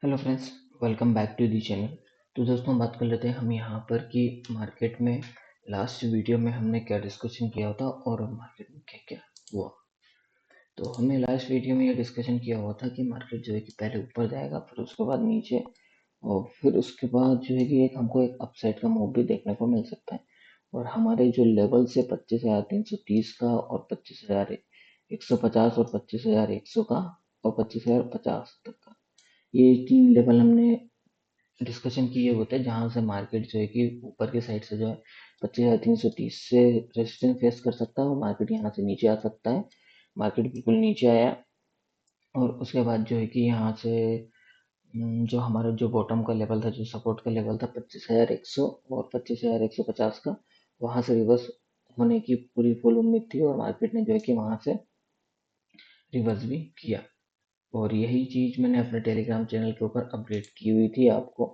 Hello friends, welcome back to the channel. तो दोस्तों, बात कर लेते हैं हम यहाँ पर कि मार्केट में लास्ट वीडियो में हमने क्या डिस्कशन किया था और मार्केट में क्या क्या हुआ। तो हमने लास्ट वीडियो में ये डिस्कशन किया हुआ था कि मार्केट जो है कि पहले ऊपर जाएगा, फिर उसके बाद नीचे, और फिर उसके बाद जो है कि हमको एक अपसाइड का मूव भी देखने को मिल सकता है। और हमारे जो लेवल से 25,330 का और 25,150 और 25,100 का और 25,050 तक का, ये तीन लेवल हमने डिस्कशन किए होते हैं जहां से मार्केट जो है कि ऊपर की साइड से जो है 25,330 से रेजिस्टेंस फेस कर सकता है और मार्केट यहाँ से नीचे आ सकता है। मार्केट बिल्कुल नीचे आया और उसके बाद जो है कि यहाँ से जो हमारा जो बॉटम का लेवल था, जो सपोर्ट का लेवल था 25,100 और 25,150 का, वहां से रिवर्स होने की पूरी फुल उम्मीद थी और मार्केट ने जो है कि वहां से रिवर्स भी किया। और यही चीज़ मैंने अपने टेलीग्राम चैनल के ऊपर अपडेट की हुई थी आपको।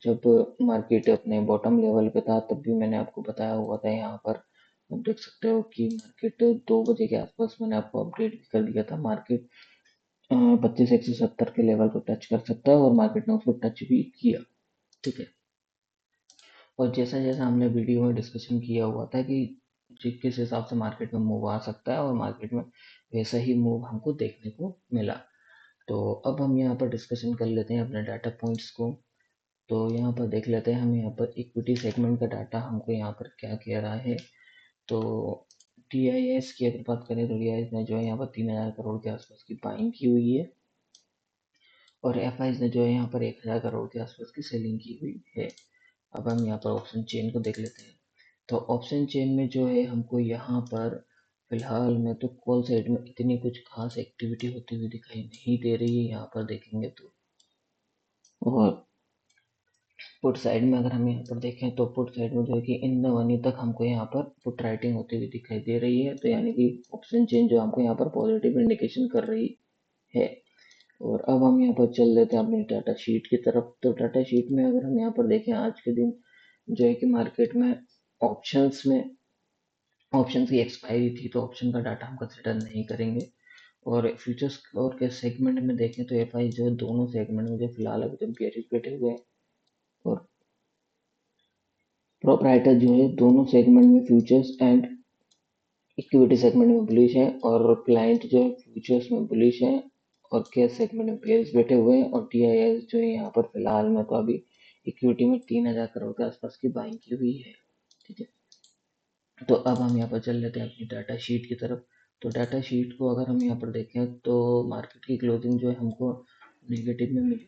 जब मार्केट अपने बॉटम लेवल पे था तब भी मैंने आपको बताया हुआ था। यहाँ पर आप देख सकते हो कि मार्केट 2 बजे के आसपास मैंने आपको अपडेट भी कर दिया था। मार्केट 25,170 के लेवल को टच कर सकता है और मार्केट ने उसको टच भी किया। ठीक है। और जैसा जैसा हमने वीडियो में डिस्कशन किया हुआ था कि किस हिसाब से मार्केट में मूव आ सकता है और मार्केट में वैसा ही मूव हमको देखने को मिला। तो अब हम यहाँ पर डिस्कशन कर लेते हैं अपने डाटा पॉइंट्स को। तो यहाँ पर देख लेते हैं हम यहाँ पर इक्विटी सेगमेंट का डाटा हमको यहाँ पर क्या कह रहा है। तो DIS की अगर बात करें तो DIS ने जो है यहाँ पर 3,000 करोड़ के आसपास की बाइंग की हुई है और FIs ने जो है यहाँ पर 1,000 करोड़ के आसपास की सेलिंग की हुई है। अब हम यहाँ पर ऑप्शन चेन को देख लेते हैं। तो ऑप्शन चेन में जो है हमको यहाँ पर फिलहाल में तो कॉल साइड में इतनी कुछ खास एक्टिविटी होती हुई दिखाई नहीं दे रही है यहाँ पर देखेंगे तो। और पुट साइड में अगर हम यहाँ पर देखें तो पुट साइड में जो है कि इन द मनी तक हमको यहाँ पर पुट राइटिंग होती हुई दिखाई दे रही है। तो यानी कि ऑप्शन चेन जो हमको यहाँ पर पॉजिटिव इंडिकेशन कर रही है। और अब हम यहाँ पर चल देते हैं अपनी डाटा शीट की तरफ। तो डाटा शीट में अगर हम यहाँ पर देखें आज के दिन जो है कि मार्केट में ऑप्शंस में ऑप्शंस की एक्सपायरी थी, तो ऑप्शन का डाटा हम कंसिडर नहीं करेंगे। और फ्यूचर्स और के सेगमेंट में देखें तो FI जो है दोनों सेगमेंट में जो फिलहाल अभी तक बेरिश बैठे हुए हैं और प्रोपराइटर जो है दोनों सेगमेंट में फ्यूचर्स एंड इक्विटी सेगमेंट में बुलिश है और क्लाइंट जो है फ्यूचर्स में बुलिश है और कैश सेगमेंट में बेयर्स बैठे हुए हैं। और DIS जो है यहाँ पर फिलहाल में तो अभी इक्विटी में 3,000 करोड़ के आसपास की बाइंग की हुई है। ठीक है। तो अब हम यहाँ पर चल लेते हैं अपनी डाटा शीट की तरफ। तो डाटा शीट को अगर हम यहाँ पर देखें तो मार्केट की क्लोजिंग जो है हमको नेगेटिव में मिली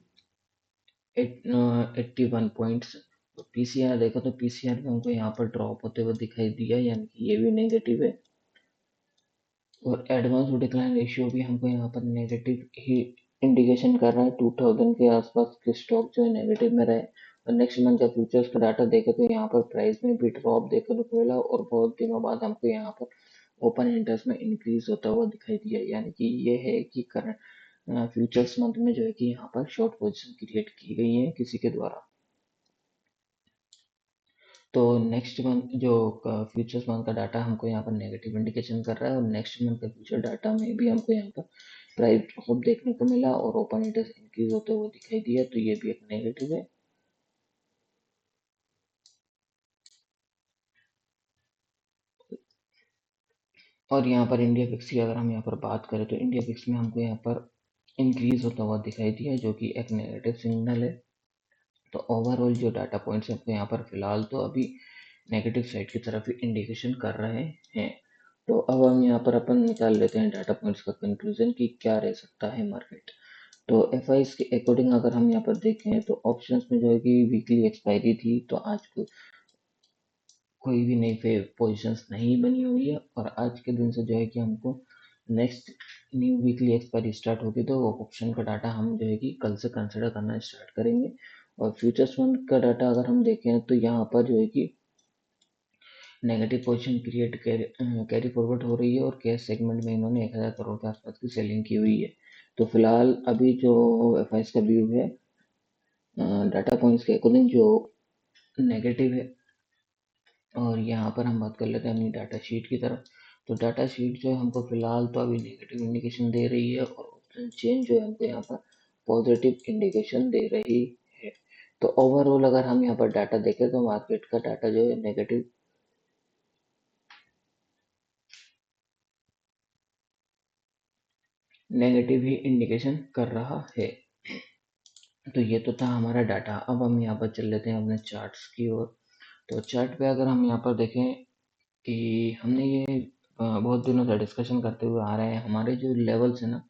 81 पॉइंट्स। तो PCR देखो तो PCR में हमको यहाँ पर ड्रॉप होते हुए दिखाई दिया, यानी कि ये भी नेगेटिव है। और एडवांस टू डिक्लाइन रेशियो भी हमको यहाँ पर नेगेटिव ही इंडिकेशन कर रहा है। 2000 के आसपास के स्टॉक जो है नेगेटिव में रहे। और नेक्स्ट मंथ का फ्यूचर्स का डाटा देखे तो यहाँ पर प्राइस में भी ड्रॉप देखने को मिला और बहुत दिनों बाद हमको यहाँ पर ओपन इंटरेस्ट में इंक्रीज होता हुआ दिखाई दिया, यानी कि ये है कि करंट फ्यूचर्स मंथ में जो है कि यहाँ पर शॉर्ट पोजीशन क्रिएट की गई है किसी के द्वारा। तो नेक्स्ट मंथ जो फ्यूचर्स मंथ का डाटा हमको यहाँ पर नेगेटिव इंडिकेशन कर रहा है और नेक्स्ट मंथ का फ्यूचर डाटा में भी हमको यहाँ पर प्राइस ड्रॉप देखने को मिला और ओपन इंटरेस्ट इंक्रीज होते हुए दिखाई दिया, तो ये भी एक नेगेटिव है। और यहाँ पर इंडिया फिक्स की अगर हम यहाँ पर बात करें तो इंडिया फिक्स में हमको यहाँ पर इंक्रीज होता हुआ दिखाई दिया, जो कि एक नेगेटिव सिग्नल है। तो ओवरऑल जो डाटा पॉइंट्स हमको यहाँ पर फिलहाल तो अभी नेगेटिव साइड की तरफ ही इंडिकेशन कर रहे हैं। तो अब हम यहाँ पर अपन निकाल लेते हैं डाटा पॉइंट्स का कंक्लूजन कि क्या रह सकता है मार्केट। तो FIs के अकॉर्डिंग अगर हम यहाँ पर देखें तो ऑप्शंस में जो है कि वीकली एक्सपायरी थी, तो आज कोई भी नई पोजिशंस नहीं बनी हुई है और आज के दिन से जो है कि हमको next new weekly expiry start होगी, तो ऑप्शन का डाटा हम जो है कि कल से कंसिडर करना स्टार्ट करेंगे। और फ्यूचर्स फंड का डाटा अगर हम देखें तो यहाँ पर जो है कि negative position create carry forward हो रही है और कैश सेगमेंट में इन्होंने 1,000 करोड़ के आसपास की सेलिंग की हुई है। तो फिलहाल अभी जो FIs का व्यू है डाटा पॉइंट्स के अकॉर्डिंग जो नेगेटिव है। और यहाँ पर हम बात कर लेते हैं अपनी डाटा शीट की तरफ। तो डाटा शीट जो है हमको फिलहाल तो अभी नेगेटिव इंडिकेशन दे रही है और ऑप्शन चेंज जो है हमको यहाँ पर पॉजिटिव इंडिकेशन दे रही है। तो ओवरऑल अगर हम यहाँ पर डाटा देखें तो मार्केट का डाटा जो है नेगेटिव ही इंडिकेशन कर रहा है। तो ये तो था हमारा डाटा। अब हम यहाँ पर चल लेते हैं अपने चार्ट्स की ओर। तो चार्ट पे अगर हम यहाँ पर देखें कि हमने ये बहुत दिनों से डिस्कशन करते हुए आ रहे हैं, हमारे जो लेवल्स है ना,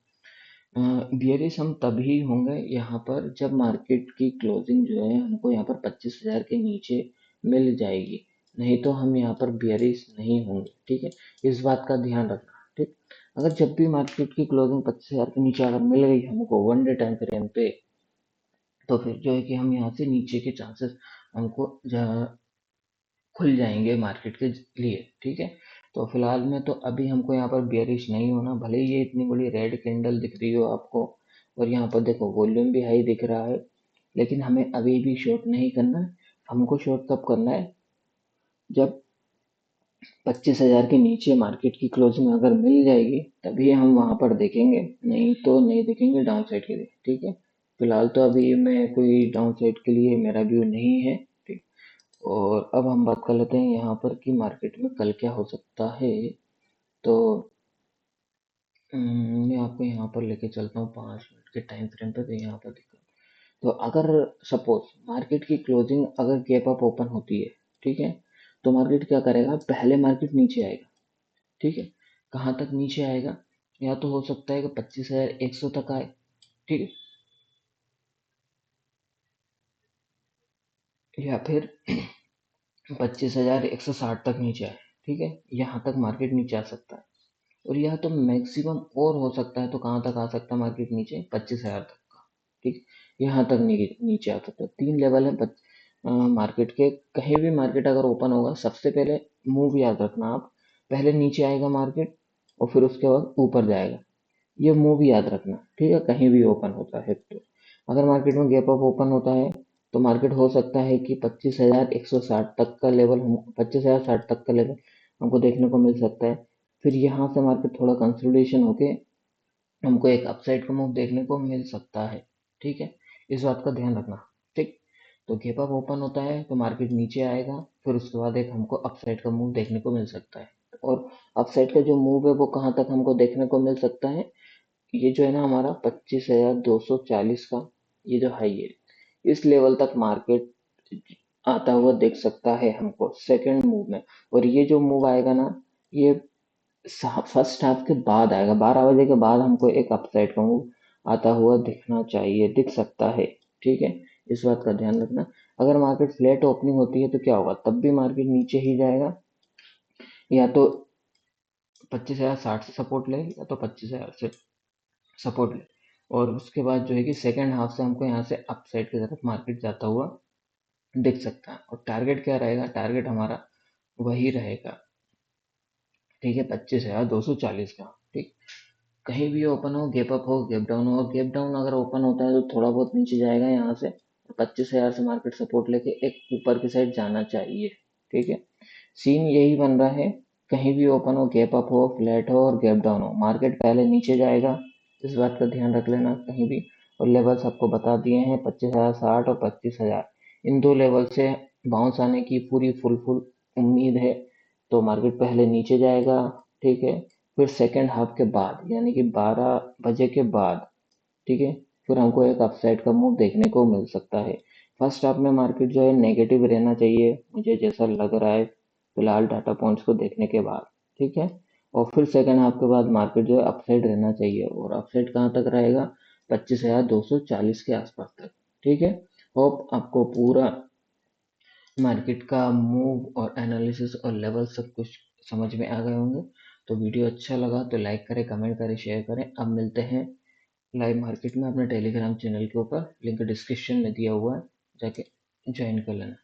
बियरिश हम तभी होंगे यहाँ पर जब मार्केट की क्लोजिंग जो है हमको यहाँ पर 25,000 के नीचे मिल जाएगी, नहीं तो हम यहाँ पर बियरिश नहीं होंगे। ठीक है, इस बात का ध्यान रखना। ठीक, अगर जब भी मार्केट की क्लोजिंग 25,000 के नीचे अगर मिल गई हमको वन डे टाइम फ्रेम पे, तो फिर जो है कि हम यहाँ से नीचे के चांसेस हमको खुल जाएंगे मार्केट के लिए। ठीक है, तो फिलहाल में तो अभी हमको यहाँ पर बियरिश नहीं होना, भले ही ये इतनी बड़ी रेड कैंडल दिख रही हो आपको और यहाँ पर देखो वॉल्यूम भी हाई दिख रहा है, लेकिन हमें अभी भी शॉर्ट नहीं करना है। हमको शॉर्ट कब करना है, जब 25,000 के नीचे मार्केट की क्लोजिंग अगर मिल जाएगी तभी हम वहां पर देखेंगे, नहीं तो नहीं देखेंगे डाउन साइड के लिए। ठीक है, फिलहाल तो अभी मैं कोई डाउन साइड के लिए मेरा व्यू नहीं है। ठीक, और अब हम बात कर लेते हैं यहाँ पर कि मार्केट में कल क्या हो सकता है। तो मैं आपको यहाँ पर लेके चलता हूँ 5 मिनट के टाइम फ्रेम पे, तो यहाँ पर दिखा। तो अगर सपोज मार्केट की क्लोजिंग अगर गैप अप ओपन होती है, ठीक है, तो मार्केट क्या करेगा, पहले मार्केट नीचे आएगा। ठीक है, कहाँ तक नीचे आएगा, या तो हो सकता है कि 25,100 तक आए। ठीक है, या फिर 25,160 तक नीचे आए। ठीक है, यहाँ तक मार्केट नीचे आ सकता है। और यह तो मैक्सिमम और हो सकता है, तो कहाँ तक आ सकता है मार्केट नीचे, 25,000 तक का। ठीक, यहाँ तक नीचे आ सकता है। 3 लेवल है मार्केट के। कहीं भी मार्केट अगर ओपन होगा, सबसे पहले मूव याद रखना आप, पहले नीचे आएगा मार्केट और फिर उसके बाद ऊपर जाएगा। ये मूव याद रखना। ठीक है, कहीं भी ओपन होता है तो अगर मार्केट में गैप अप ओपन होता है तो मार्केट हो सकता है कि 25,160 तक का लेवल, हम 25,060 तक का लेवल हमको देखने को मिल सकता है। फिर यहाँ से मार्केट थोड़ा कंसोलिडेशन होके हमको एक अपसाइड का मूव देखने को मिल सकता है। ठीक है, इस बात का ध्यान रखना। ठीक, तो गैप अप ओपन होता है तो मार्केट नीचे आएगा, फिर उसके बाद एक हमको अपसाइड का मूव देखने को मिल सकता है। और अपसाइड का जो मूव है वो कहाँ तक हमको देखने को मिल सकता है, ये जो है ना हमारा 25,240 का ये जो हाई है, इस लेवल तक मार्केट आता हुआ देख सकता है हमको सेकंड मूव में। और ये जो मूव आएगा ना, ये फर्स्ट हाफ के बाद आएगा, 12 बजे के बाद हमको एक अपसाइड का मूव आता हुआ दिखना चाहिए, दिख सकता है। ठीक है, इस बात का ध्यान रखना। अगर मार्केट फ्लैट ओपनिंग होती है तो क्या होगा, तब भी मार्केट नीचे ही जाएगा, या तो 25,060 से सपोर्ट ले या तो 25,000 से सपोर्ट ले। और उसके बाद जो है कि सेकेंड हाफ से हमको यहाँ से अप साइड की तरफ मार्केट जाता हुआ दिख सकता है। और टारगेट क्या रहेगा, टारगेट हमारा वही रहेगा। ठीक है, 25,240 का। ठीक, कहीं भी ओपन हो, गैप अप हो, गैप डाउन हो, गैप डाउन अगर ओपन होता है तो थोड़ा बहुत नीचे जाएगा यहाँ से, 25,000 से मार्केट सपोर्ट लेके एक ऊपर की साइड जाना चाहिए। ठीक है, सीन यही बन रहा है, कहीं भी ओपन हो, गैप अप हो, फ्लैट हो और गैप डाउन हो, मार्केट पहले नीचे जाएगा। इस बात का ध्यान रख लेना कहीं भी। और लेवल्स आपको बता दिए हैं, 25,060 और 25,000, इन दो लेवल से बाउंस आने की पूरी फुल उम्मीद है। तो मार्केट पहले नीचे जाएगा। ठीक है, फिर सेकेंड हाफ के बाद यानी कि 12 बजे के बाद, ठीक है, फिर हमको एक अपसाइड का मूव देखने को मिल सकता है। फर्स्ट हाफ में मार्केट जो है नेगेटिव रहना चाहिए, मुझे जैसा लग रहा है फिलहाल डाटा पॉइंट्स को देखने के बाद। ठीक है, और फिर सेकेंड हाफ के बाद मार्केट जो है अपसाइड रहना चाहिए, और अपसाइड कहाँ तक रहेगा, 25,240 के आसपास तक। ठीक है, होप आपको पूरा मार्केट का मूव और एनालिसिस और लेवल सब कुछ समझ में आ गए होंगे। तो वीडियो अच्छा लगा तो लाइक करें, कमेंट करें, शेयर करें। अब मिलते हैं लाइव मार्केट में अपने टेलीग्राम चैनल के ऊपर, लिंक डिस्क्रिप्शन में दिया हुआ है, जाके ज्वाइन कर लेना।